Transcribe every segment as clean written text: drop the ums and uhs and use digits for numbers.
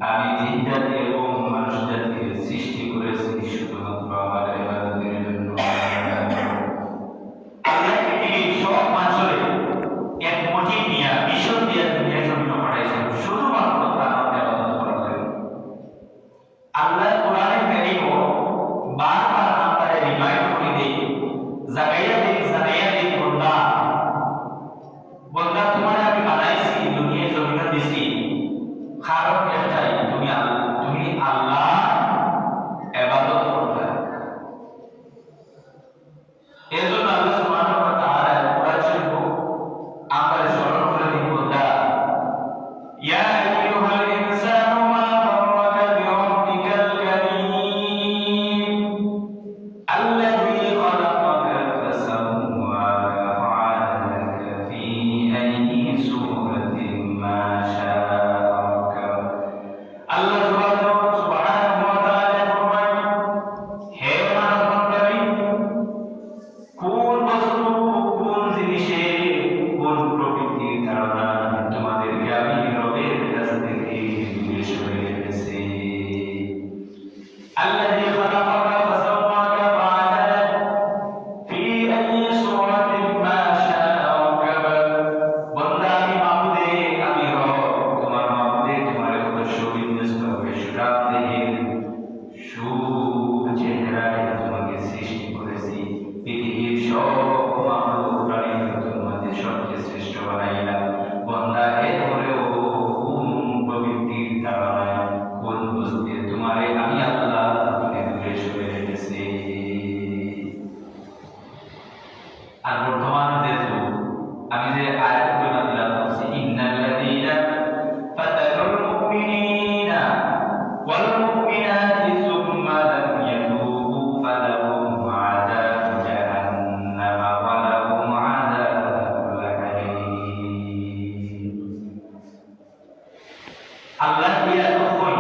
আমি জিন জাতি এবং মানুষ জাতিকে সৃষ্টি করেছি শুধুমাত্র আমার ইবাদতের জন্য। আল্লাহ পৃথিবীর সব মানুষের এক মোটিভ নিয়ে মিশন দিয়ে দুনিয়ার জমিনে পাঠাইছেন শুধুমাত্র তার ইবাদত করার জন্য। আল্লাহ কোরআনে কারীমও বারবার আমাদের রিমাইন্ড করে দেয়, জাগাইয়া দেয় বান্দা, বান্দা তোমারে আমি বানাইছি, দুনিয়ার জমিনে দিছি, কারণ একটাই, তুমি আল্লাহ ইবাদত করতে। এজন্য আল্লাহ সুবহানাহু ওয়া তাআলা কোরআন শরীফ আমাদের স্মরণ করে দিন, বান্দা ইয়া আইয়ুহাল ইনসানু মা গাররাকা বিরাব্বিকাল কারীম আল্লাযী খালাকাকা ফাসাওয়াকা ফাআদালাকা ফী আইয়ি সূরাতিন মা শাআ রাকাব। আল্লাহ সুবহানাহু ওয়া তাআলা ফরমান, হে মানব বান্দারা, কোন বস্তু, কোন জিনিসে, কোন প্রকৃতির ধারণা তোমাদেরকে আমি রবের কাছ থেকে দূরে সরিয়ে রেখেছি। আল্লাযী খালাকাকা ফাসাওয়াকা ফাআদালাকা ফী আইয়ি সূরাতিন মা শাআ রাকাব। বান্দা, আমি মাবুদে, আমি রব, তোমার মাবুদে তোমার কত সুবিন্যস্ত হবে সুরাতের চেহারায় তোমাকে সৃষ্টি করেছি। পৃথিবীর সব মানব প্রাণীর তোমাদের সবচেয়ে শ্রেষ্ঠ বানাইলাম। বান্দা, এরপরেও কোন প্রবৃত্তির ধারণায়, কোন বস্তুতে তোমারে আমি আল্লাহ তোমাকে দূরে সরে রেখেছি। আর বর্তমান যে যুগ, আমি যে আয়াতগুলো দিলাম বলছি, ইন্নাল্লাযীনা ফাতানুল মুমিনিনা ওয়াল মুমিনাতি সুম্মা লাম ইয়াতুবু ফালাহুম আযাবু জাহান্নাম ওয়া লাহুম আযাবুল হারিম। আল্লাহ দিয়া তখন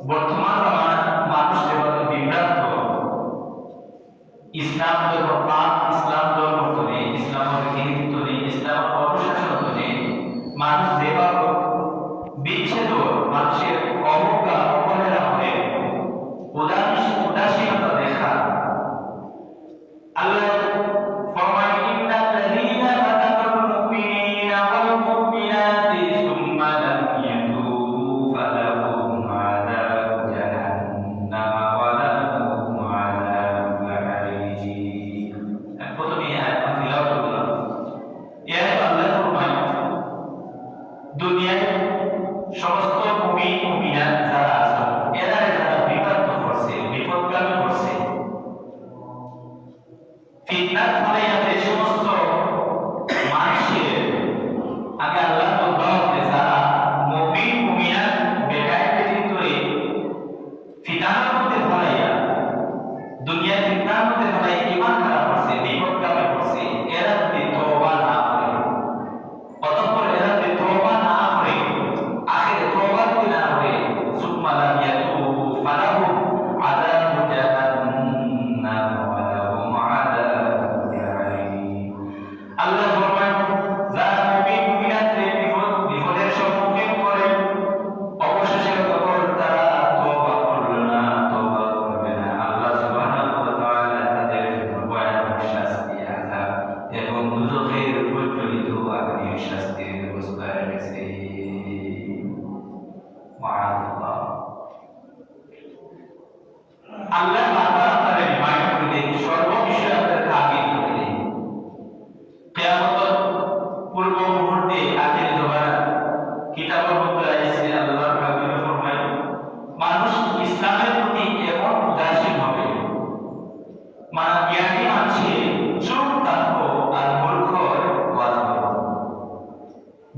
বর্তমান জামানার মানুষ যেভাবে বিভ্রান্ত, ইসলাম ধর্ম পাপ, ইসলাম ধর্ম নেই, ইসলামের কৃতিত্ব নেই, ইসলামের অনুশাসন নেই, মানুষ যেভাবে বিচ্ছেদ, মানুষের অবজ্ঞা অবহেলা করে উদাসীনতা দেখা। আল্লাহ ফরমান, ইন্নাল্লাযীনা ফাতানুল মুমিনিনা ওয়াল মুমিনাতি সুম্মা লাম ইয়াতুবু ফালাহুম আযাবু জাহান্নাম ওয়া লাহুম আযাবুল হারিম। প্রথমে আয়াত তিলাওয়াত করলাম। এর আল্লাহ ফরমান, দুনিয়ায় সমস্ত মুমিন মুমিনাত যারা আছে, এরা যারা বিপদ করছে, বিপদগামী করছে, ফিতনার ফলে যে সমস্ত মানুষের আগে আল্লাহ বলতে, যারা মুমিন মুমিনাত বেকায় ভিতরে ফিতনার মধ্যে ফলাইয়া, দুনিয়ার ফিতনার মধ্যে ফলাইয়া ঈমান খারাপ করছে, বিপদগামী করছে, এরা যদি তওবা না করে, অতঃপর এরা যদি তওবা না করে, আখিরে তওবা যদি না করে, সুম্মা লাম ইয়াতুবু ফালাহুম আযাবু জাহান্নাম ওয়া লাহুম আযাবুল হারিম। আল্লাহ ফরমান, যারা মুমিন মুমিনাতকে বিপদের সম্মুখীন করে, অবশেষে তখন তারা তওবা করল না, তওবা করবে না, আল্লাহ সুবহানাহু ওয়া তাআলা তাদের জন্য ভয়ানক শাস্তি, আযাব এবং দুজখের প্রজ্বলিত আগুনের শাস্তির ব্যবস্থা রেখেছে। মাআল্লাহ। আল্লাহ বারবার আপনাদের রিমাইন্ড করে দেন, সর্ববিষয়ে আপনাদের তাকিদ করে দেন। কিয়ামতের পূর্ব মুহূর্তে আখির জমানা কিতাবের মধ্যে আছে, আল্লাহর হাবিব ফরমায়, মানুষ ইসলামের প্রতি এমন উদাসীন হবে, মানে জ্ঞানী মানুষের চুপ থাকবো আর মূর্খর ওয়াজ করবো।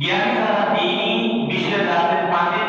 জ্ঞানী যারা দ্বীনি বিষয়ে যাদের পাণ্ডিত্য